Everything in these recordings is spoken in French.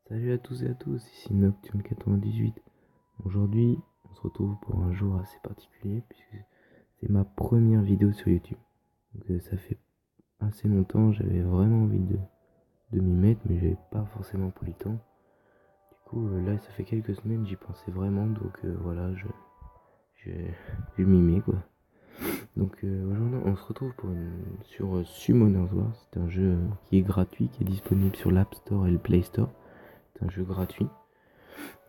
Salut à tous et à tous, ici Nocturne98. Aujourd'hui, on se retrouve pour un jour assez particulier puisque c'est ma première vidéo sur YouTube. Donc, ça fait assez longtemps, j'avais vraiment envie de m'y mettre, mais j'avais pas forcément pris le temps. Du coup, là, ça fait quelques semaines, j'y pensais vraiment, donc voilà, je m'y mets quoi. Donc aujourd'hui, on se retrouve sur Summoners War. C'est un jeu qui est gratuit, qui est disponible sur l'App Store et le Play Store. C'est un jeu gratuit.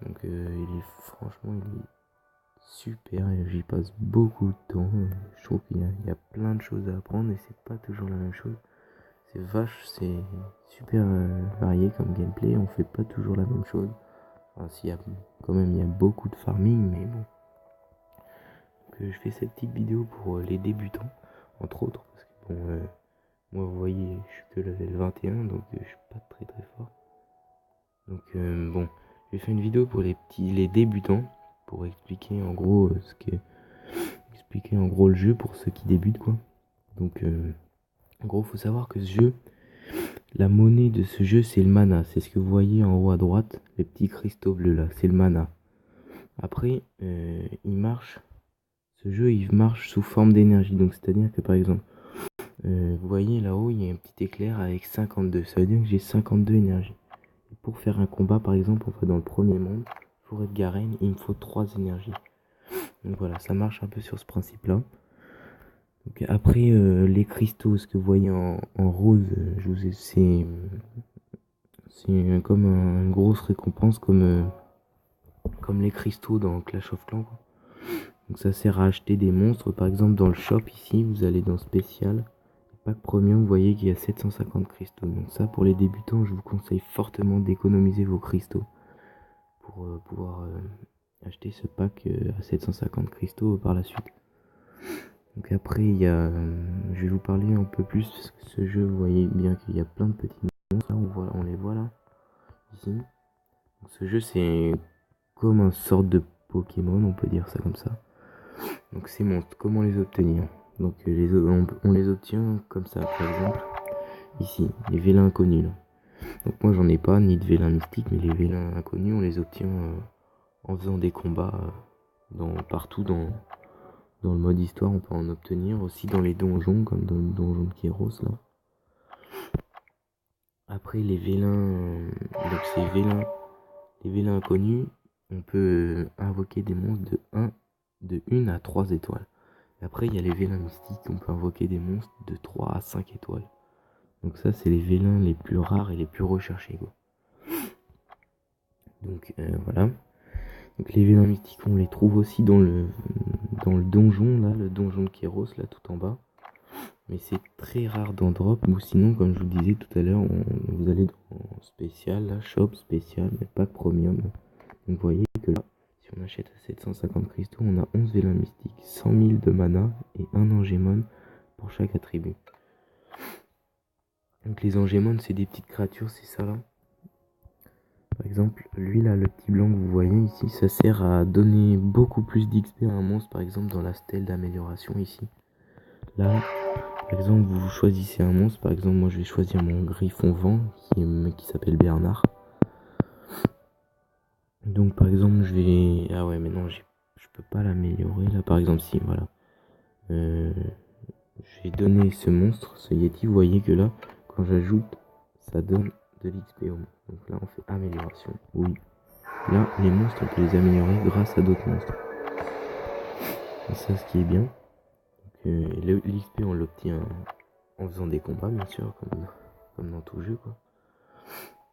Donc franchement il est super et j'y passe beaucoup de temps. Je trouve qu'il y a plein de choses à apprendre et c'est pas toujours la même chose. C'est super varié comme gameplay, on fait pas toujours la même chose. Enfin, quand même il y a beaucoup de farming, mais bon. Donc, je fais cette petite vidéo pour les débutants, entre autres, parce que bon, moi vous voyez, je suis que level 21, donc je suis pas très très fort. Donc bon, je vais faire une vidéo pour les débutants, pour expliquer en gros expliquer en gros le jeu pour ceux qui débutent quoi. Donc en gros, faut savoir que ce jeu, la monnaie de ce jeu, c'est le mana. C'est ce que vous voyez en haut à droite, les petits cristaux bleus là, c'est le mana. Après, ce jeu il marche sous forme d'énergie. Donc c'est-à-dire que par exemple, vous voyez là-haut, il y a un petit éclair avec 52. Ça veut dire que j'ai 52 énergies. Et pour faire un combat, par exemple, on va dans le premier monde, forêt de Garen, il me faut 3 énergies. Donc voilà, ça marche un peu sur ce principe-là. Donc après, les cristaux, ce que vous voyez en rose, c'est comme une grosse récompense, comme les cristaux dans Clash of Clans, quoi. Donc ça sert à acheter des monstres. Par exemple, dans le shop ici, vous allez dans spécial, pack premium, vous voyez qu'il y a 750 cristaux. Donc ça, pour les débutants, je vous conseille fortement d'économiser vos cristaux pour pouvoir acheter ce pack à 750 cristaux par la suite. Donc après, je vais vous parler un peu plus parce que ce jeu, vous voyez bien qu'il y a plein de petits monstres. Là, on les voit là, ici. Donc ce jeu, c'est comme une sorte de Pokémon, on peut dire ça comme ça. Donc ces monstres, comment les obtenir? Donc on les obtient comme ça, par exemple, ici, les vélins inconnus là. Donc moi j'en ai pas, ni de vélins mystiques, mais les vélins inconnus, on les obtient en faisant des combats partout dans le mode histoire. On peut en obtenir aussi dans les donjons, comme dans le donjon de Kéros là. Après donc les vélins inconnus, on peut invoquer des monstres de 1 à 3 étoiles. Et après il y a les vélins mystiques, on peut invoquer des monstres de 3 à 5 étoiles. Donc ça c'est les vélins les plus rares et les plus recherchés quoi. Donc voilà. Donc les vélins mystiques, on les trouve aussi dans le donjon là, le donjon de Kéros là tout en bas. Mais c'est très rare d'en drop, ou sinon comme je vous disais tout à l'heure, vous allez dans spécial, là, shop spécial, mais pas premium. Donc vous voyez que là, si on achète à 750 cristaux, on a 11 vélins mystiques, 100 000 de mana et un angémon pour chaque attribut. Donc les angémons, c'est des petites créatures, c'est ça là. Par exemple, lui là, le petit blanc que vous voyez ici, ça sert à donner beaucoup plus d'XP à un monstre, par exemple dans la stèle d'amélioration ici. Là, par exemple, vous choisissez un monstre, par exemple, moi je vais choisir mon griffon vent qui s'appelle Bernard. Donc par exemple, ah ouais, mais non, je peux pas l'améliorer là, par exemple, si, voilà. J'ai donné ce monstre, ce Yeti, vous voyez que là, quand j'ajoute, ça donne de l'XP au monstre. Donc là, on fait amélioration, oui. Là, les monstres, on peut les améliorer grâce à d'autres monstres. Et ça, ce qui est bien. L'XP, on l'obtient en faisant des combats, bien sûr, comme dans tout jeu, quoi.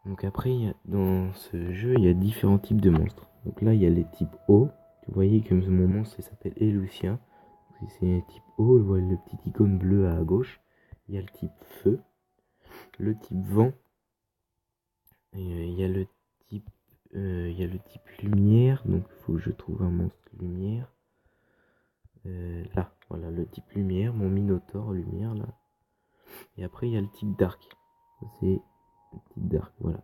Donc après, dans ce jeu, il y a différents types de monstres. Donc là, il y a les types eau. Vous voyez que mon monstre, il s'appelle Elucia. C'est type eau, vous voyez le petit icône bleu à gauche. Il y a le type feu, le type vent. Et il y a le type lumière. Donc il faut que je trouve un monstre lumière. Là, voilà, le type lumière, mon Minotaure lumière, là. Et après, il y a le type dark. C'est le type dark, voilà.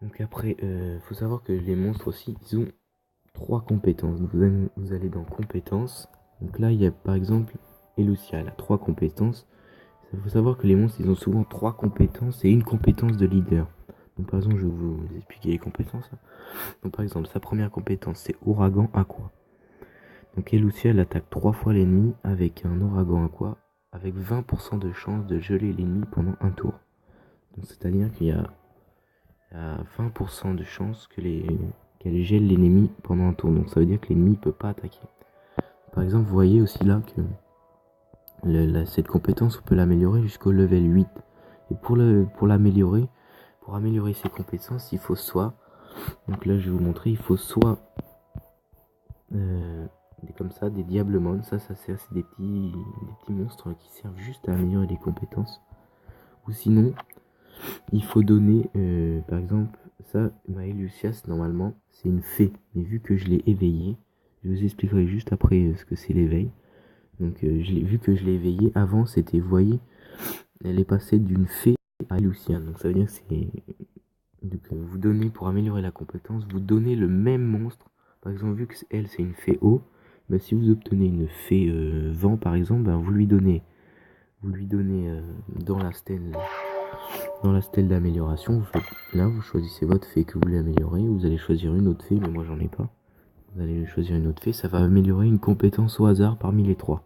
Donc après, faut savoir que les monstres aussi, ils ont 3 compétences. Donc vous allez dans compétences. Donc là, il y a par exemple Elucia, elle a 3 compétences. Il faut savoir que les monstres, ils ont souvent 3 compétences et une compétence de leader. Donc par exemple, je vais vous expliquer les compétences. Donc par exemple, sa première compétence, c'est Ouragan Aqua. Donc Elucia, elle attaque 3 fois l'ennemi avec un Ouragan Aqua, avec 20% de chance de geler l'ennemi pendant un tour. Donc c'est-à-dire qu'il y a 20% de chance qu'elle gèle l'ennemi pendant un tour. Donc ça veut dire que l'ennemi ne peut pas attaquer. Par exemple, vous voyez aussi là que cette compétence, on peut l'améliorer jusqu'au level 8. Et pour améliorer ces compétences, il faut soit, donc là je vais vous montrer, il faut soit comme ça, des Diablemon, ça sert, c'est des petits monstres qui servent juste à améliorer les compétences. Ou sinon, il faut donner, par exemple, ça, ma Elucias, normalement, c'est une fée. Mais vu que je l'ai éveillée, je vous expliquerai juste après ce que c'est l'éveil. Donc, vu que je l'ai éveillée, avant, c'était, vous voyez, elle est passée d'une fée à Elucia. Donc, ça veut dire que c'est... Donc, vous donnez, pour améliorer la compétence, vous donnez le même monstre. Par exemple, vu que elle, c'est une fée eau, bah, si vous obtenez une fée vent, par exemple, bah, vous lui donnez dans la stèle d'amélioration, vous choisissez votre fée que vous voulez améliorer. Vous allez choisir une autre fée, mais moi j'en ai pas. Vous allez choisir une autre fée, ça va améliorer une compétence au hasard parmi les 3.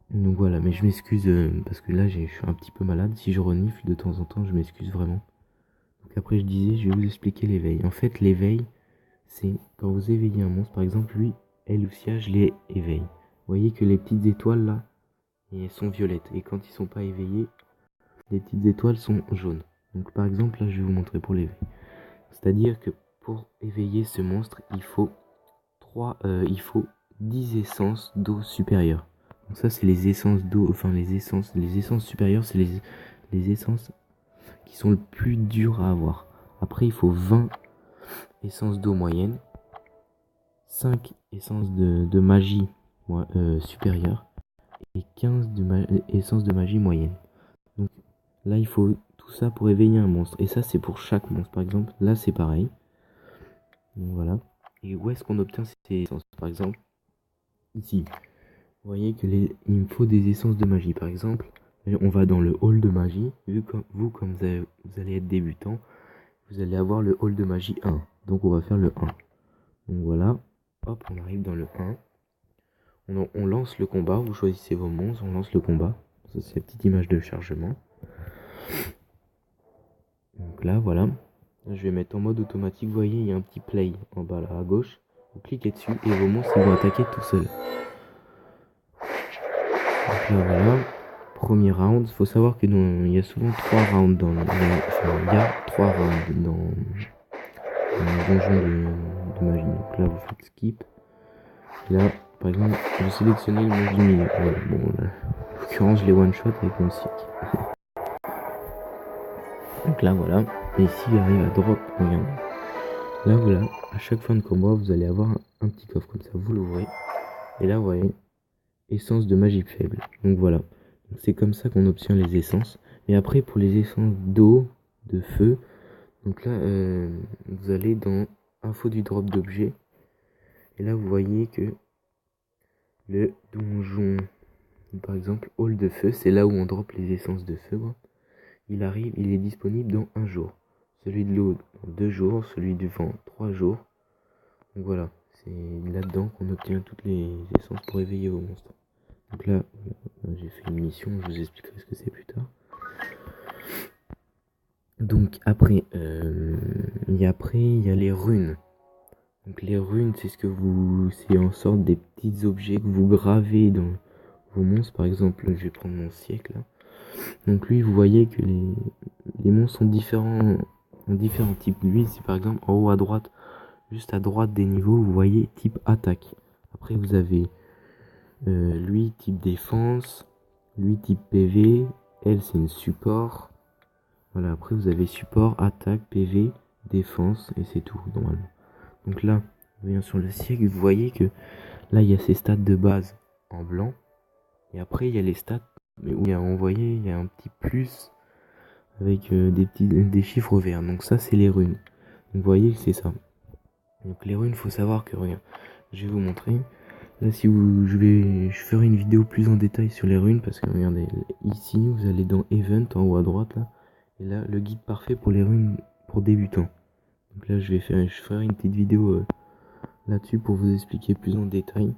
Donc voilà, mais je m'excuse parce que là je suis un petit peu malade. Si je renifle de temps en temps, je m'excuse vraiment. Donc après je disais, je vais vous expliquer l'éveil. En fait, l'éveil, c'est quand vous éveillez un monstre. Par exemple, lui, Elucia, je les éveille. Vous voyez que les petites étoiles là, elles sont violettes. Et quand ils sont pas éveillés, les petites étoiles sont jaunes. Donc par exemple, là je vais vous montrer pour l'éveil. C'est-à-dire que pour éveiller ce monstre, il faut 10 essences d'eau supérieure. Donc ça c'est les essences d'eau, enfin les essences supérieures, c'est les essences qui sont le plus dures à avoir. Après il faut 20 essences d'eau moyenne, 5 essences de magie supérieure et 15 essences de magie moyenne. Donc là il faut tout ça pour éveiller un monstre. Et ça c'est pour chaque monstre. Par exemple là c'est pareil. Donc voilà. Et où est-ce qu'on obtient ces essences? Par exemple, ici. Vous voyez que il me faut des essences de magie. Par exemple, on va dans le hall de magie. Comme vous allez être débutant, vous allez avoir le hall de magie 1. Donc on va faire le 1. Donc voilà. Hop, on arrive dans le 1. On lance le combat. Vous choisissez vos monstres. On lance le combat. Ça, c'est la petite image de chargement. Donc là, voilà. Là, je vais mettre en mode automatique. Vous voyez, il y a un petit play en bas là à gauche. Vous cliquez dessus et vos monstres ils vont attaquer tout seuls. Donc là, voilà. Premier round. Il faut savoir que il y a souvent 3 rounds dans le... il y a 3 rounds dans le donjon de magie. Donc là, vous faites skip. Là, par exemple, je sélectionnais le monstre du milieu. Voilà. Bon, là, en l'occurrence, je les one-shot avec mon stick. Donc là, voilà. Et s'il arrive à drop, regarde. Là, voilà. À chaque fin de combat, vous allez avoir un petit coffre comme ça. Vous l'ouvrez. Et là, vous voyez, essence de magie faible. Donc voilà. C'est comme ça qu'on obtient les essences. Et après, pour les essences d'eau, de feu, donc là, vous allez dans info du drop d'objet. Et là, vous voyez que le donjon, par exemple, hall de feu, c'est là où on drop les essences de feu. Il est disponible dans 1 jour. Celui de l'eau, dans 2 jours. Celui du vent, 3 jours. Donc voilà, c'est là-dedans qu'on obtient toutes les essences pour éveiller vos monstres. Donc là, j'ai fait une mission, je vous expliquerai ce que c'est plus tard. Donc après, il y a les runes. Donc les runes, c'est en sorte des petits objets que vous gravez dans vos monstres. Par exemple, je vais prendre mon siècle là. Donc lui, vous voyez que les monstres sont différents, en différents types. Lui, c'est par exemple en haut à droite, juste à droite des niveaux, vous voyez type attaque. Après, vous avez lui type défense, lui type PV, elle c'est une support. Voilà, après vous avez support, attaque, PV, défense et c'est tout normalement. Donc là, on revient sur le siècle, vous voyez que là il y a ces stats de base en blanc. Et après il y a les stats où il y a un petit plus avec des chiffres verts. Donc ça c'est les runes. Donc vous voyez que c'est ça. Donc les runes, faut savoir que regarde, je vais vous montrer. Là, je ferai une vidéo plus en détail sur les runes parce que regardez, ici, vous allez dans Event en haut à droite là, Et là, le guide parfait pour les runes pour débutants. Donc là, je ferai une petite vidéo là-dessus pour vous expliquer plus en détail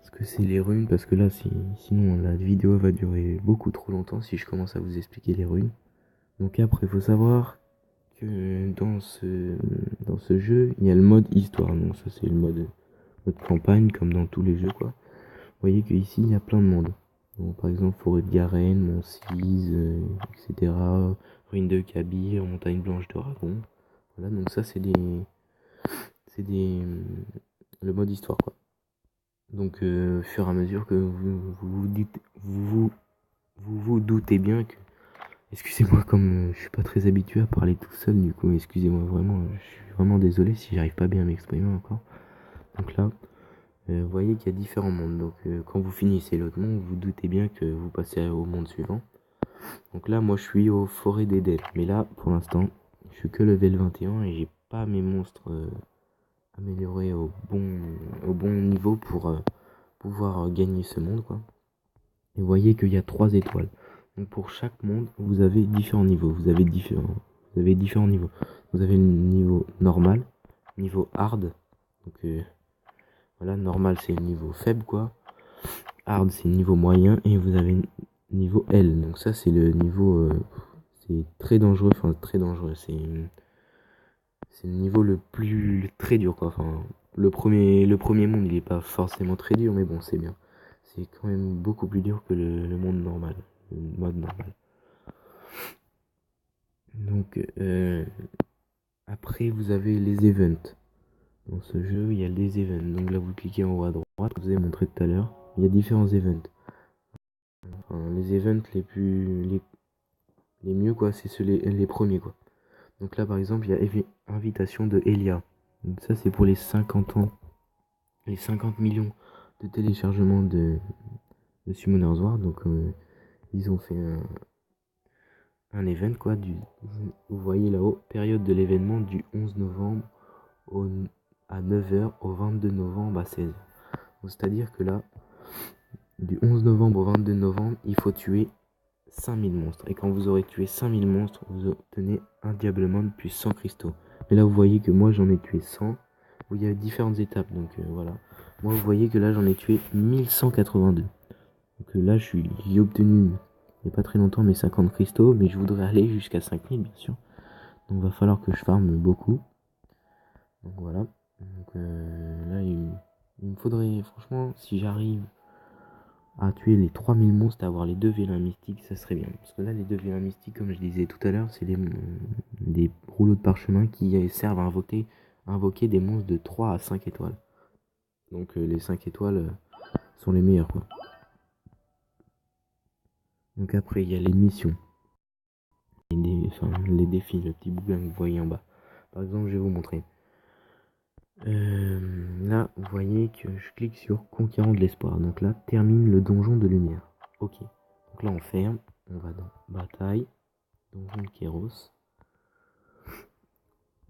ce que c'est les runes, parce que là, sinon la vidéo va durer beaucoup trop longtemps si je commence à vous expliquer les runes. Donc après, il faut savoir que dans ce jeu, il y a le mode histoire. Donc ça, c'est le mode campagne, comme dans tous les jeux, quoi. Vous voyez qu'ici, il y a plein de mondes. Donc, par exemple, forêt de Garenne, Mont Cise, etc. Ruine de Kabir, Montagne Blanche de Ragon. Voilà, donc ça, le mode histoire, quoi. Donc, au fur et à mesure que vous doutez bien que... Excusez-moi, comme je suis pas très habitué à parler tout seul, du coup, excusez-moi vraiment, je suis vraiment désolé si j'arrive pas bien à m'exprimer encore. Donc là, vous voyez qu'il y a différents mondes. Donc, quand vous finissez l'autre monde, vous doutez bien que vous passez au monde suivant. Donc là, moi, je suis aux forêts d'Eden. Mais là, pour l'instant, je suis que level 21 et j'ai pas mes monstres améliorés au bon niveau pour pouvoir gagner ce monde, quoi. Et vous voyez qu'il y a 3 étoiles. Donc pour chaque monde, vous avez différents niveaux. Vous avez différents niveaux. Vous avez le niveau normal, niveau hard. Donc voilà, normal c'est le niveau faible, quoi. Hard c'est le niveau moyen et vous avez le niveau L. Donc ça c'est le niveau c'est très dangereux, enfin très dangereux. C'est le niveau le plus très dur, quoi. Enfin le premier monde il est pas forcément très dur, mais bon c'est bien. C'est quand même beaucoup plus dur que le monde normal, le mode normal. Donc après vous avez les events. Dans ce jeu il y a des events. Donc là vous cliquez en haut à droite, je vous ai montré tout à l'heure. Il y a différents events. Enfin, les events les mieux, quoi, c'est les premiers, quoi. Donc là par exemple il y a invitation de Elia. Donc ça c'est pour les 50 ans, les 50 millions de téléchargements de Summoner's War. Donc ils ont fait un event, quoi, vous voyez là-haut, période de l'événement du 11 novembre à 9h au 22 novembre à 16h. C'est-à-dire que là, du 11 novembre au 22 novembre, il faut tuer 5000 monstres. Et quand vous aurez tué 5000 monstres, vous obtenez un diablement plus 100 cristaux. Et là, vous voyez que moi, j'en ai tué 100. Où il y a différentes étapes, donc voilà. Moi, vous voyez que là, j'en ai tué 1182. Donc là, j'ai obtenu, il n'y a pas très longtemps, mes 50 cristaux. Mais je voudrais aller jusqu'à 5000, bien sûr. Donc il va falloir que je farme beaucoup. Donc voilà. Donc là, il me faudrait, franchement, si j'arrive à tuer les 3000 monstres, à avoir les 2 vélins mystiques, ça serait bien. Parce que là, les 2 vélins mystiques, comme je disais tout à l'heure, c'est des rouleaux de parchemin qui servent à invoquer des monstres de 3 à 5 étoiles. Donc les 5 étoiles sont les meilleurs, quoi. Donc après, il y a les missions. Les défis, le petit bouquin que vous voyez en bas. Par exemple, je vais vous montrer. Là, vous voyez que je clique sur Conquérant de l'espoir. Donc là, termine le donjon de lumière. Ok. Donc là, on ferme. On va dans Bataille, Donjon de Kéros,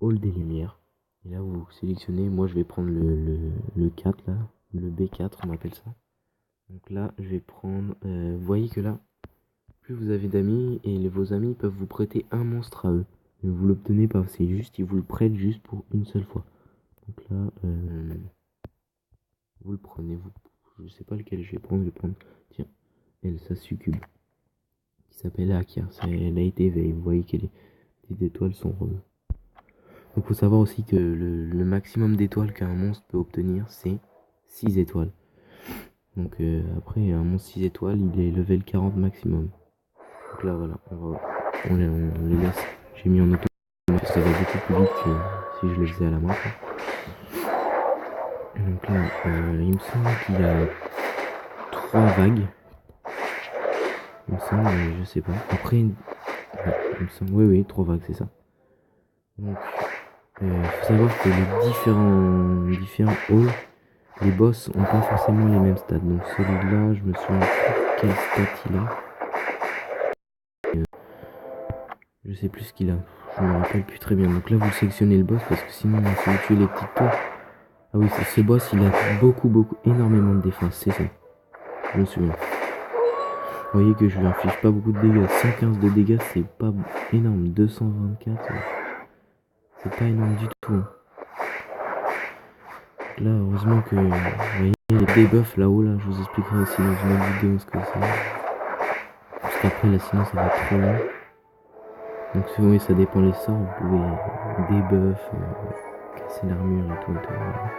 Hall des Lumières. Et là, vous sélectionnez. Moi, je vais prendre le 4 là. Le B4, on appelle ça. Donc là, je vais prendre. Vous voyez que là, plus vous avez d'amis et vos amis peuvent vous prêter un monstre à eux. Mais vous l'obtenez pas. C'est juste, ils vous le prêtent juste pour une seule fois. Donc là, vous le prenez, je sais pas lequel je vais prendre, tiens, elle, sa succube, qui s'appelle Akia, elle a été éveillée, vous voyez que les petites étoiles sont roses. Donc faut savoir aussi que le maximum d'étoiles qu'un monstre peut obtenir, c'est 6 étoiles. Donc après, un monstre 6 étoiles, il est level 40 maximum. Donc là, voilà, on les laisse, j'ai mis en auto, ça va beaucoup plus vite que si je le faisais à la main, quoi. Donc là, il me semble qu'il y a 3 vagues. Il me semble, mais je sais pas. Après, il me semble, oui, 3 vagues, c'est ça. Donc, faut savoir que les différents halls, les boss ont pas forcément les mêmes stats. Donc celui-là, je me souviens plus quel stat il a. Je sais plus ce qu'il a. Je me rappelle plus très bien. Donc là, vous sélectionnez le boss parce que sinon, si vous tuez les petites tours. Ah oui, ce boss, il a beaucoup, énormément de défense, c'est ça. Je me souviens. voyez que je lui inflige pas beaucoup de dégâts. 115 de dégâts, c'est pas énorme. 224, c'est pas énorme du tout. Là, heureusement que, vous voyez, les debuffs là-haut, là, je vous expliquerai aussi dans une autre vidéo ce que c'est. Parce qu'après, là, sinon, ça va être trop long. Donc, oui, ça dépend les sorts. Vous pouvez debuff, casser l'armure et tout. Voilà.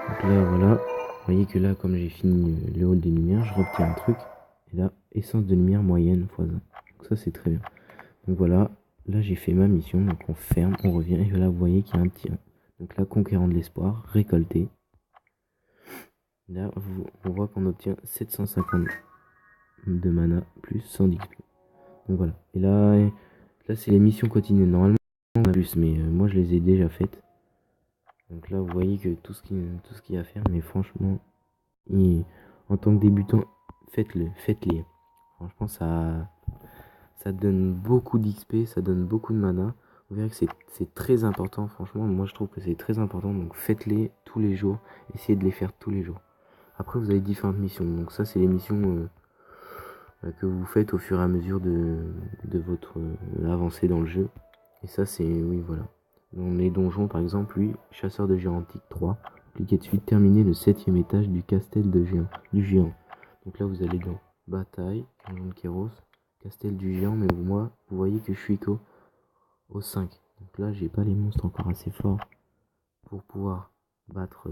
Donc là, voilà. Vous voyez que là, comme j'ai fini le hall des lumières, je retiens un truc. Et là, essence de lumière moyenne x 1. Donc ça, c'est très bien. Donc voilà, là, j'ai fait ma mission. Donc on ferme, on revient. Et là, vous voyez qu'il y a un petit 1. Donc là, conquérant de l'espoir, récolté. Là, on voit qu'on obtient 750 de mana plus 100 d'XP. Donc voilà. Et là c'est les missions continues. Normalement, on a plus, mais moi, je les ai déjà faites. Donc là, vous voyez que tout ce qu'il y a à faire, mais franchement, en tant que débutant, faites-les. Franchement, ça donne beaucoup d'XP, ça donne beaucoup de mana. Vous verrez que c'est très important, franchement, moi je trouve que c'est très important, donc faites-les tous les jours, essayez de les faire tous les jours. Après, vous avez différentes missions, donc ça c'est les missions que vous faites au fur et à mesure de votre avancée dans le jeu. Et ça c'est, oui voilà. Dans les donjons par exemple, lui, chasseur de géants antiques 3, cliquez dessus, terminez le 7ème étage du castel du géant. Donc là vous allez dans bataille, donjon de Kéros, castel du géant, mais moi vous voyez que je suis au 5. Donc là j'ai pas les monstres encore assez forts pour pouvoir battre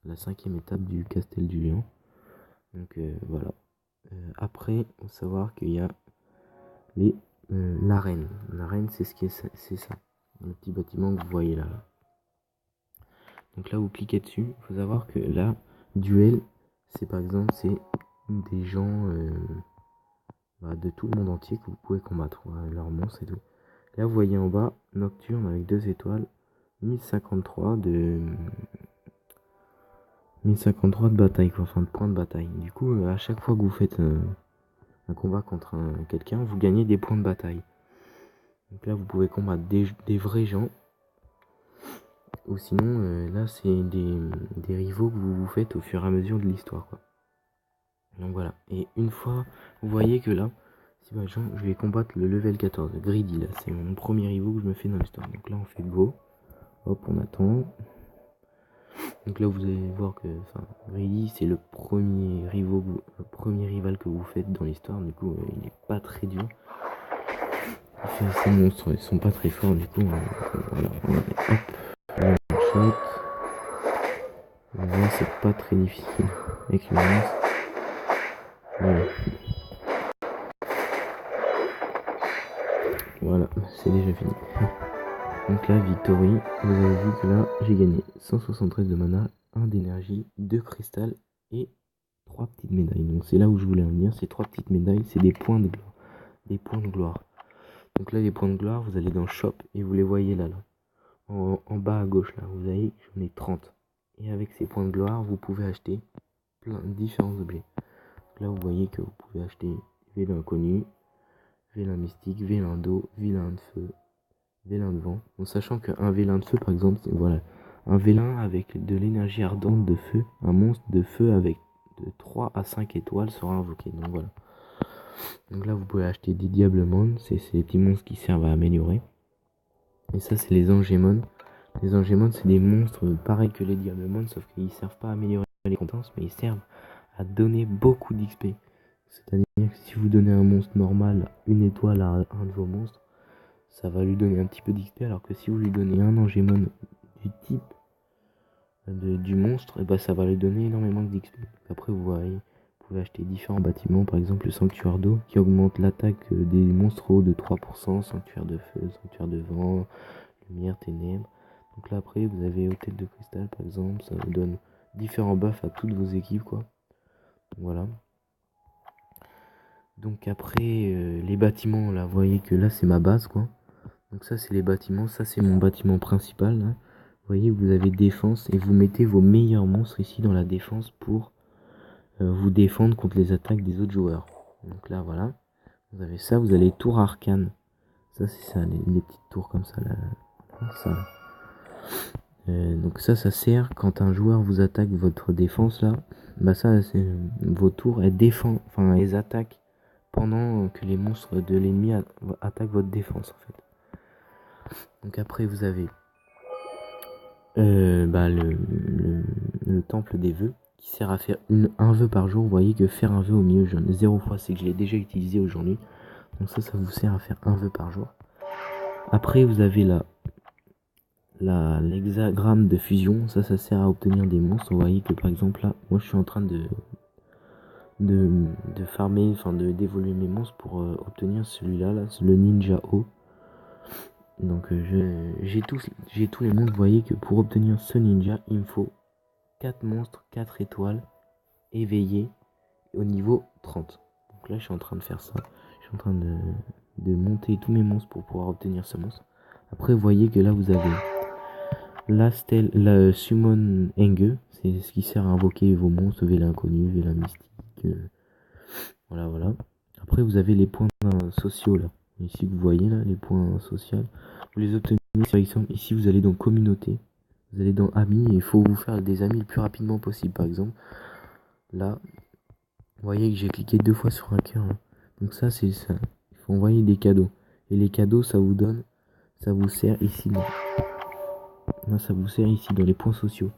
la 5ème étape du castel du géant. Donc voilà. Après, il faut savoir qu'il y a l'arène. L'arène, c'est ça. Le petit bâtiment que vous voyez là. Donc là, vous cliquez dessus. Il faut savoir que là, duel, c'est par exemple, c'est des gens de tout le monde entier que vous pouvez combattre. Voilà, leurs monstres et tout. Là, vous voyez en bas, Nocturne avec 2 étoiles. 1053 de bataille, quoi. Enfin, de points de bataille. Du coup, à chaque fois que vous faites un combat contre quelqu'un, vous gagnez des points de bataille. Donc là, vous pouvez combattre des vrais gens. Ou sinon, là, c'est des rivaux que vous faites au fur et à mesure de l'histoire, quoi. Donc voilà. Et une fois, vous voyez que là, si par exemple, je vais combattre le level 14, Greedy, là, c'est mon premier rivaux que je me fais dans l'histoire. Donc là, on fait go. Hop, on attend. Donc là, vous allez voir que, Greedy, c'est le premier rival que vous faites dans l'histoire. Du coup, il n'est pas très dur. Ces monstres, ils sont pas très forts, du coup, voilà, hop, on shot. Là, c'est pas très difficile avec le monstre. Voilà. Voilà, c'est déjà fini. Donc là, Victory, vous avez vu que là, j'ai gagné 173 de mana, 1 d'énergie, 2 cristal et 3 petites médailles. Donc c'est là où je voulais en venir, ces 3 petites médailles, c'est des points de gloire. Des points de gloire. Donc là, les points de gloire, vous allez dans Shop et vous les voyez là. En bas à gauche, là, vous voyez, j'en ai 30. Et avec ces points de gloire, vous pouvez acheter plein de différents objets. Donc là, vous voyez que vous pouvez acheter Vélin inconnu, Vélin mystique, Vélin d'eau, Vélin de feu, Vélin de vent. En sachant qu'un Vélin de feu, par exemple, c'est voilà, un Vélin avec de l'énergie ardente de feu, un monstre de feu avec de 3 à 5 étoiles sera invoqué. Donc voilà. Donc là, vous pouvez acheter des Diablemon, c'est les petits monstres qui servent à améliorer. Et ça, c'est les Angemon. Les Angemon, c'est des monstres pareils que les Diablemon, sauf qu'ils servent pas à améliorer les compétences, mais ils servent à donner beaucoup d'XP. C'est-à-dire que si vous donnez un monstre normal, une étoile à un de vos monstres, ça va lui donner un petit peu d'XP, alors que si vous lui donnez un Angemon du type du monstre, et ben ça va lui donner énormément d'XP. Après, vous voyez, vous pouvez acheter différents bâtiments, par exemple le sanctuaire d'eau, qui augmente l'attaque des monstres hauts de 3%, sanctuaire de feu, sanctuaire de vent, lumière, ténèbres. Donc là après vous avez hôtel de cristal par exemple, ça vous donne différents buffs à toutes vos équipes, quoi. Voilà. Donc après les bâtiments là, vous voyez que là c'est ma base, quoi. Donc ça c'est les bâtiments, ça c'est mon bâtiment principal là. Vous voyez, vous avez défense et vous mettez vos meilleurs monstres ici dans la défense pour vous défendre contre les attaques des autres joueurs. Donc là voilà, vous avez ça, vous avez tour arcane. Ça c'est ça, les petites tours comme ça là. Voilà, ça. Donc ça sert quand un joueur vous attaque votre défense là. Bah ça, c'est vos tours, elles attaquent pendant que les monstres de l'ennemi attaquent votre défense en fait. Donc après vous avez le temple des vœux qui sert à faire un vœu par jour. Vous voyez que faire un vœu au milieu, j'en ai 0 fois, c'est que je l'ai déjà utilisé aujourd'hui. Donc ça vous sert à faire un vœu par jour. Après vous avez l'hexagramme de fusion, ça sert à obtenir des monstres. Vous voyez que par exemple là, moi je suis en train de farmer, d'évoluer mes monstres pour obtenir celui-là, le ninja O. Donc j'ai tous les monstres. Vous voyez que pour obtenir ce ninja, il me faut 4 monstres, 4 étoiles éveillés au niveau 30. Donc là je suis en train de faire ça. Je suis en train de monter tous mes monstres pour pouvoir obtenir ce monstre. Après vous voyez que là vous avez la summon Enge, c'est ce qui sert à invoquer vos monstres, Vela inconnu, Vela mystique. Voilà. Après vous avez les points sociaux là. Ici vous voyez là les points sociaux. Vous les obtenez par exemple ici vous allez dans communauté. Vous allez dans amis et il faut vous faire des amis le plus rapidement possible. Par exemple là vous voyez que j'ai cliqué 2 fois sur un cœur là. Donc ça c'est ça. Il faut envoyer des cadeaux. Et les cadeaux ça vous sert ici là ça vous sert ici dans les points sociaux.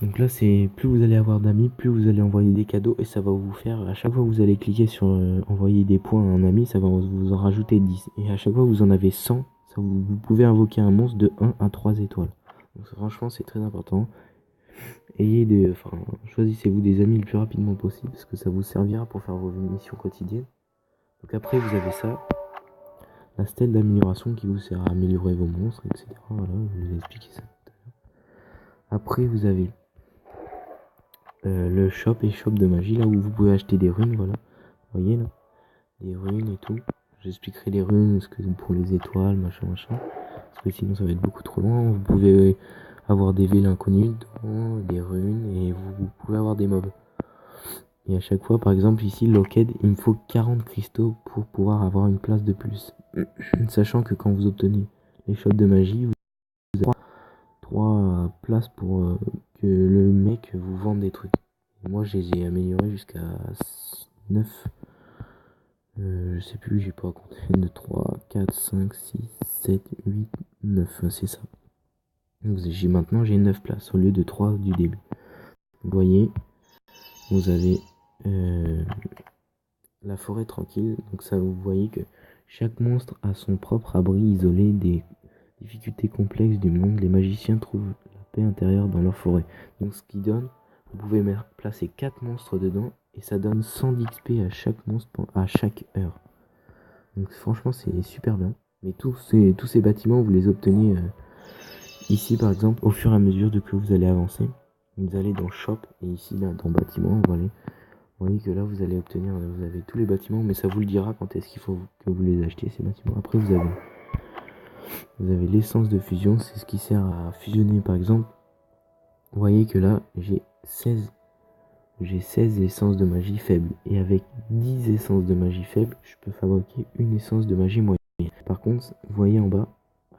Donc là c'est plus vous allez avoir d'amis, plus vous allez envoyer des cadeaux et ça va vous faire, à chaque fois que vous allez cliquer sur envoyer des points à un ami, ça va vous en rajouter 10. Et à chaque fois que vous en avez 100, vous pouvez invoquer un monstre de 1 à 3 étoiles. Donc franchement c'est très important. Choisissez-vous des amis le plus rapidement possible parce que ça vous servira pour faire vos missions quotidiennes. Donc après vous avez ça, la stèle d'amélioration qui vous sert à améliorer vos monstres, etc. Voilà, je vous ai expliqué ça tout à l'heure. Après vous avez le shop de magie là où vous pouvez acheter des runes, voilà. Vous voyez là, des runes et tout. J'expliquerai les runes, ce que pour les étoiles, machin. Parce que sinon ça va être beaucoup trop long. Vous pouvez avoir des villes inconnues dedans, des runes et vous pouvez avoir des mobs. Et à chaque fois, par exemple ici, Lockheed, il me faut 40 cristaux pour pouvoir avoir une place de plus. Sachant que quand vous obtenez les shops de magie, vous avez 3 places pour que le mec vous vende des trucs. Et moi je les ai améliorés jusqu'à 9. Je sais plus, j'ai pas compté. 2, 3, 4, 5, 6, 7, 8, 9. C'est ça. Donc maintenant j'ai 9 places au lieu de 3 du début. Vous voyez, vous avez la forêt tranquille. Donc ça, vous voyez que chaque monstre a son propre abri isolé des difficultés complexes du monde. Les magiciens trouvent la paix intérieure dans leur forêt. Donc ce qui donne, vous pouvez placer 4 monstres dedans et ça donne 100 d'XP à chaque monstre à chaque heure. Donc franchement c'est super bien. Mais tous ces bâtiments vous les obtenez ici par exemple au fur et à mesure de que vous allez avancer. Vous allez dans shop et ici là, dans bâtiment vous voyez que là vous allez obtenir, vous avez tous les bâtiments, mais ça vous le dira quand est-ce qu'il faut que vous les achetez ces bâtiments. Après vous avez l'essence de fusion, c'est ce qui sert à fusionner par exemple. Vous voyez que là j'ai 16 essences de magie faibles et avec 10 essences de magie faibles je peux fabriquer une essence de magie moyenne. Par contre vous voyez en bas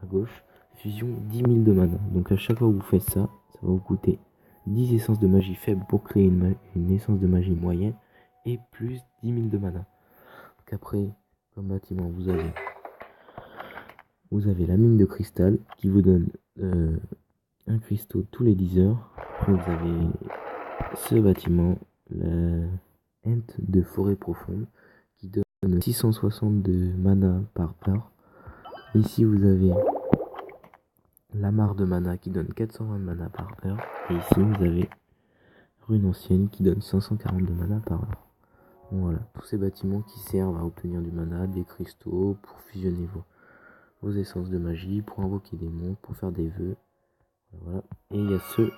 à gauche, fusion 10 000 de mana. Donc à chaque fois que vous faites ça, ça va vous coûter 10 essences de magie faibles pour créer une essence de magie moyenne et plus 10 000 de mana. Donc après, comme bâtiment, vous avez la mine de cristal qui vous donne un cristaux tous les 10 heures. Après vous avez ce bâtiment, la hente de forêt profonde qui donne 660 de mana par heure. Ici vous avez la mare de mana qui donne 420 de mana par heure. Et ici vous avez rune ancienne qui donne 540 de mana par heure. Bon, voilà, tous ces bâtiments qui servent à obtenir du mana, des cristaux, pour fusionner vos essences de magie, pour invoquer des monstres, pour faire des vœux. Voilà. Et il y a ce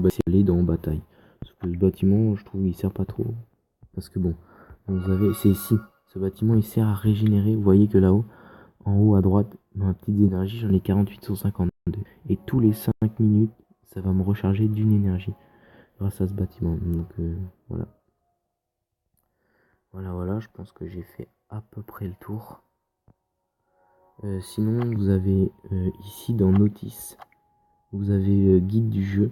bâtiment dans bataille. Parce que ce bâtiment, je trouve, il sert pas trop. Parce que bon, c'est ici. Ce bâtiment, il sert à régénérer. Vous voyez que là-haut, en haut à droite, dans la petite énergie, j'en ai 48 sur 52. Et tous les 5 minutes, ça va me recharger d'une énergie grâce à ce bâtiment. Donc voilà. Voilà, je pense que j'ai fait à peu près le tour. Sinon vous avez ici dans notice, vous avez guide du jeu.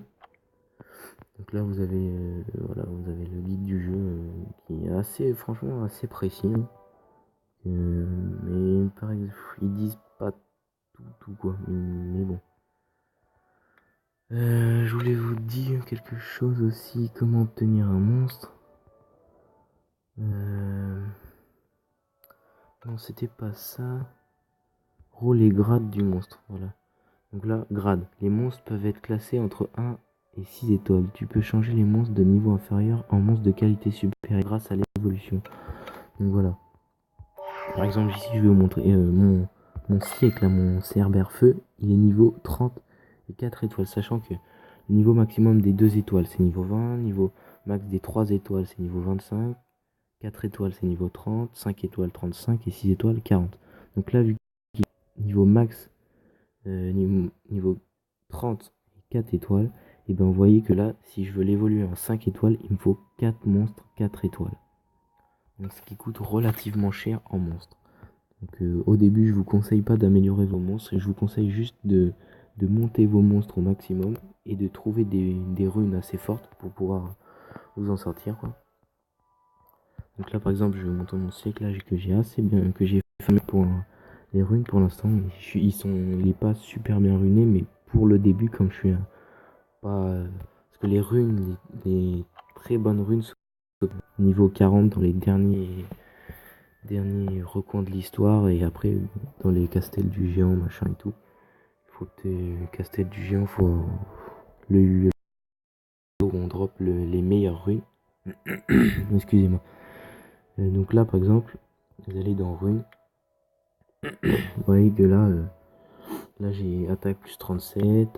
Donc là vous avez voilà, vous avez le guide du jeu qui est assez, franchement assez précis, hein. Mais par exemple ils disent pas tout quoi, mais bon. Je voulais vous dire quelque chose aussi, comment obtenir un monstre. Non, c'était pas ça. Rôle et grade du monstre, voilà. Donc là, grade. Les monstres peuvent être classés entre 1 et 6 étoiles. Tu peux changer les monstres de niveau inférieur en monstres de qualité supérieure grâce à l'évolution. Donc voilà. Par exemple, ici, je vais vous montrer mon siècle, là, mon Cerbère Feu, il est niveau 30 et 4 étoiles, sachant que le niveau maximum des 2 étoiles, c'est niveau 20, niveau max des 3 étoiles, c'est niveau 25, 4 étoiles, c'est niveau 30, 5 étoiles, 35 et 6 étoiles, 40. Donc là, vu qu'il est niveau max, niveau 30 et 4 étoiles, et ben vous voyez que là, si je veux l'évoluer en 5 étoiles, il me faut 4 monstres 4 étoiles. Donc ce qui coûte relativement cher en monstres. Donc au début, je vous conseille pas d'améliorer vos monstres, je vous conseille juste de monter vos monstres au maximum et de trouver des runes assez fortes pour pouvoir vous en sortir, quoi. Donc là par exemple, je vais vous montrer mon siècle là, que j'ai assez bien, que j'ai fait pour les runes pour l'instant. Il est pas super bien runé, mais pour le début, comme je suis pas, parce que les runes, les très bonnes runes sont niveau 40 dans les derniers recoins de l'histoire, et après dans les castels du géant machin et tout. Faut que castels du géant, faut le où on drop les meilleures runes. Excusez-moi. Donc là par exemple, vous allez dans runes. Vous voyez que là j'ai attaque plus 37,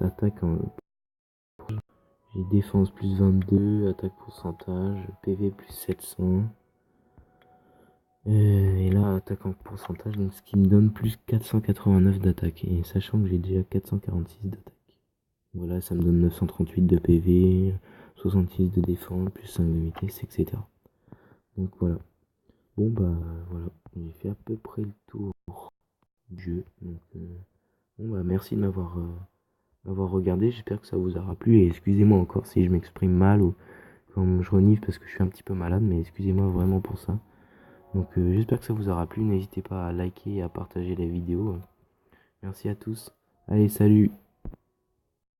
j'ai défense plus 22, attaque pourcentage, PV plus 700. Et là, attaque en pourcentage, donc ce qui me donne plus 489 d'attaque. Et sachant que j'ai déjà 446 d'attaque. Voilà, ça me donne 938 de PV, 66 de défense, plus 5 de vitesse, etc. Donc voilà. Bon bah voilà, j'ai fait à peu près le tour du jeu. Donc bon bah merci de m'avoir regardé, j'espère que ça vous aura plu, et excusez-moi encore si je m'exprime mal ou quand je renifle parce que je suis un petit peu malade, mais excusez-moi vraiment pour ça. Donc j'espère que ça vous aura plu, n'hésitez pas à liker et à partager la vidéo. Merci à tous. Allez, salut!